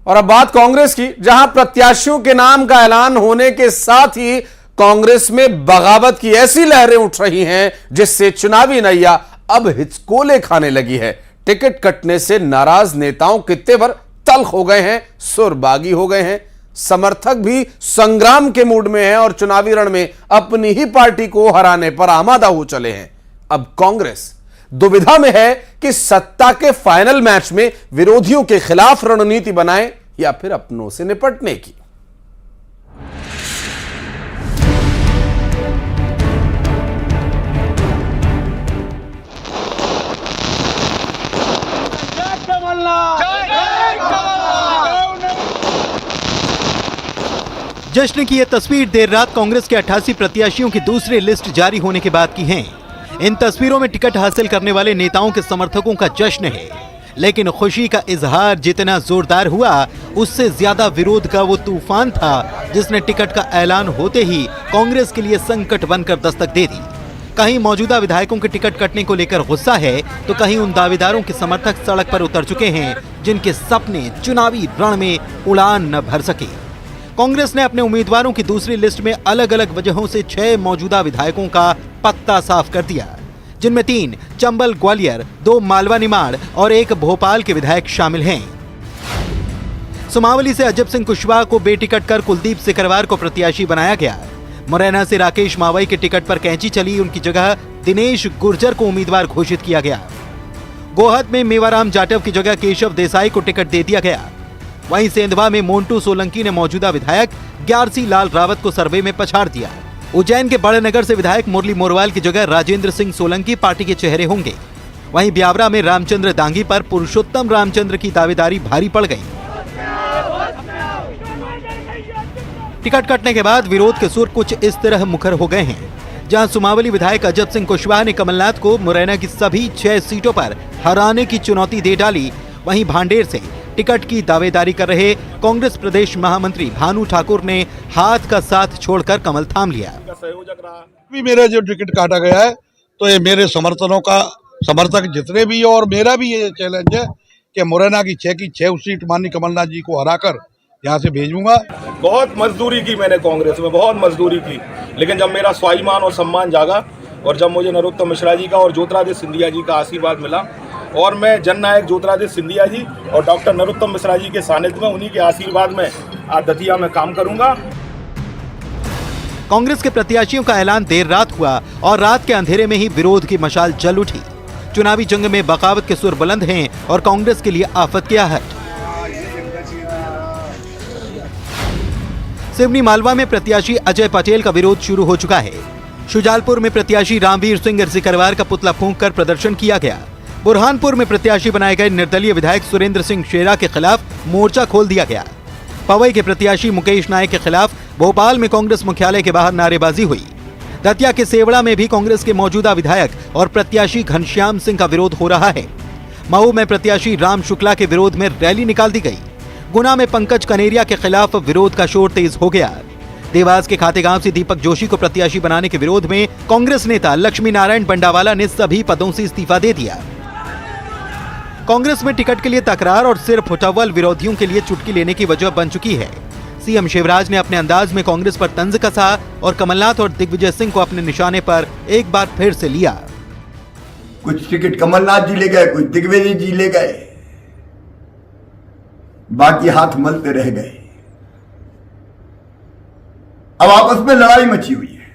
और अब बात कांग्रेस की, जहां प्रत्याशियों के नाम का ऐलान होने के साथ ही कांग्रेस में बगावत की ऐसी लहरें उठ रही हैं जिससे चुनावी नैया अब हिचकोले खाने लगी है। टिकट कटने से नाराज नेताओं के तेवर तल्ख हो गए हैं, सुरबागी हो गए हैं। समर्थक भी संग्राम के मूड में हैं और चुनावी रण में अपनी ही पार्टी को हराने पर आमादा हो चले हैं। अब कांग्रेस दुविधा में है कि सत्ता के फाइनल मैच में विरोधियों के खिलाफ रणनीति बनाए या फिर अपनों से निपटने की। जश्न की यह तस्वीर देर रात कांग्रेस के 88 प्रत्याशियों की दूसरी लिस्ट जारी होने के बाद की है। इन तस्वीरों में टिकट हासिल करने वाले नेताओं के समर्थकों का जश्न है, लेकिन खुशी का इजहार जितना जोरदार हुआ उससे ज्यादा विरोध का वो तूफान था जिसने टिकट का ऐलान होते ही कांग्रेस के लिए संकट बनकर दस्तक दे दी। कहीं मौजूदा विधायकों के टिकट कटने को लेकर गुस्सा है तो कहीं उन दावेदारों के समर्थक सड़क पर उतर चुके हैं जिनके सपने चुनावी रण में उड़ान न भर सके। कांग्रेस ने अपने उम्मीदवारों की दूसरी लिस्ट में अलग अलग वजहों से 6 मौजूदा विधायकों का पत्ता साफ कर दिया, जिनमें 3 चंबल ग्वालियर, 2 मालवा निमाड़ और 1 भोपाल के विधायक शामिल हैं। सुमावली से अजब सिंह कुशवाहा को बेटिकट कर कुलदीप सिकरवार को प्रत्याशी बनाया गया। मुरैना से राकेश मावई के टिकट पर कैंची चली, उनकी जगह दिनेश गुर्जर को उम्मीदवार घोषित किया गया। गोहद में मेवाराम जाटव की जगह केशव देसाई को टिकट दे दिया गया। वहीं सेंधवा में मोन्टू सोलंकी ने मौजूदा विधायक ग्यारसी लाल रावत को सर्वे में पछाड़ दिया। उज्जैन के बड़े नगर से विधायक मुरली मोरवाल की जगह राजेंद्र सिंह सोलंकी पार्टी के चेहरे होंगे। वहीं ब्यावरा में रामचंद्र दांगी पर पुरुषोत्तम रामचंद्र की दावेदारी भारी पड़ गई। टिकट कटने के बाद विरोध के सुर कुछ इस तरह मुखर हो गए हैं। जहां सुमावली विधायक अजब सिंह कुशवाहा ने कमलनाथ को मुरैना की सभी 6 सीटों पर हराने की चुनौती दे डाली, वहीं भांडेर से टिकट की दावेदारी कर रहे कांग्रेस प्रदेश महामंत्री भानु ठाकुर ने हाथ का साथ छोड़कर कमल थाम लिया। मेरा जो टिकट काटा गया है तो ये मेरे समर्थक जितने भी और मेरा भी ये चैलेंज है कि मुरैना की 6 सीट माननीय कमलनाथ जी को हराकर यहाँ से भेजूंगा। बहुत मजदूरी की मैंने कांग्रेस में, बहुत मजदूरी की, लेकिन जब मेरा स्वाभिमान और सम्मान जागा और जब मुझे नरोत्तम मिश्रा जी का और ज्योतिरादित्य सिंधिया जी का आशीर्वाद मिला और मैं जननायक ज्योतिरादित्य सिंधिया जी और डॉक्टर नरोत्तम मिश्रा जी के सानिध्य में, उन्हीं के आशीर्वाद में आज दतिया में काम करूंगा। कांग्रेस के प्रत्याशियों का ऐलान देर रात हुआ और रात के अंधेरे में ही विरोध की मशाल जल उठी। चुनावी जंग में बगावत के सुर बुलंद हैं और कांग्रेस के लिए आफत की आहट। सिवनी मालवा में प्रत्याशी अजय पटेल का विरोध शुरू हो चुका है। शुजालपुर में प्रत्याशी रामवीर सिंह सिकरवार का पुतला फूंक कर प्रदर्शन किया गया। बुरहानपुर में प्रत्याशी बनाए गए निर्दलीय विधायक सुरेंद्र सिंह शेरा के खिलाफ मोर्चा खोल दिया गया। पवई के प्रत्याशी मुकेश नायक के खिलाफ भोपाल में कांग्रेस मुख्यालय के बाहर नारेबाजी हुई। दतिया के सेवड़ा में भी कांग्रेस के मौजूदा विधायक और प्रत्याशी घनश्याम सिंह का विरोध हो रहा है। मऊ में प्रत्याशी राम शुक्ला के विरोध में रैली निकाल दी गई। गुना में पंकज कनेरिया के खिलाफ विरोध का शोर तेज हो गया। देवास के खातेगांव से दीपक जोशी को प्रत्याशी बनाने के विरोध में कांग्रेस नेता लक्ष्मी नारायण बंडावाला ने सभी पदों से इस्तीफा दे दिया। कांग्रेस में टिकट के लिए तकरार और सिर्फ फुटबॉल विरोधियों के लिए चुटकी लेने की वजह बन चुकी है। सीएम शिवराज ने अपने अंदाज में कांग्रेस पर तंज कसा और कमलनाथ और दिग्विजय सिंह को अपने निशाने पर एक बार फिर से लिया। कुछ टिकट कमलनाथ जी ले गए, कुछ दिग्विजय जी ले गए, बाकी हाथ मलते रह गए। अब आपस में लड़ाई मची हुई है,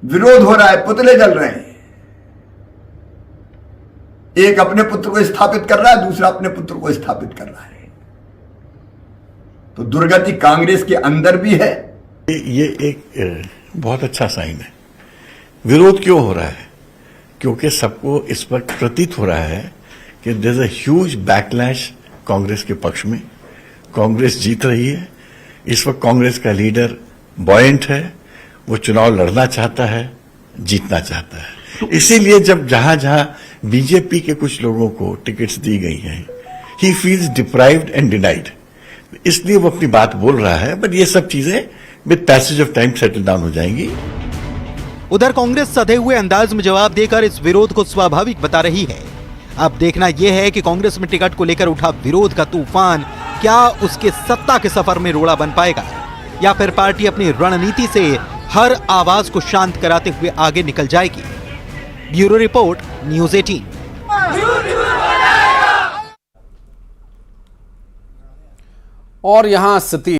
विरोध हो रहा है, पुतले जल रहे हैं। एक अपने पुत्र को स्थापित कर रहा है, दूसरा अपने पुत्र को स्थापित कर रहा है। तो दुर्गति कांग्रेस के अंदर भी है। ये एक बहुत अच्छा साइन है। विरोध क्यों हो रहा है? क्योंकि सबको इस वक्त प्रतीत हो रहा है कि there is a huge backlash Congress के पक्ष में। कांग्रेस जीत रही है। इस वक्त कांग्रेस का लीडर बॉयंट है, वो चुनाव लड़ना चाहता है, जीतना चाहता है। इसीलिए जब जहां जहां बीजेपी के कुछ लोगों को टिकट्स दी गई हैं, he feels deprived and denied, इसलिए वो अपनी बात बोल रहा है। बट ये सब चीजें with passage of time settle down हो जाएंगी। उधर कांग्रेस सधे हुए अंदाज में जवाब देकर इस विरोध को स्वाभाविक बता रही है। अब देखना यह है कि कांग्रेस में टिकट को लेकर उठा विरोध का तूफान क्या उसके सत्ता के सफर में रोड़ा बन पाएगा, या फिर पार्टी अपनी रणनीति से हर आवाज को शांत कराते हुए आगे निकल जाएगी। Bureau report, news 18। और यहां स्थिति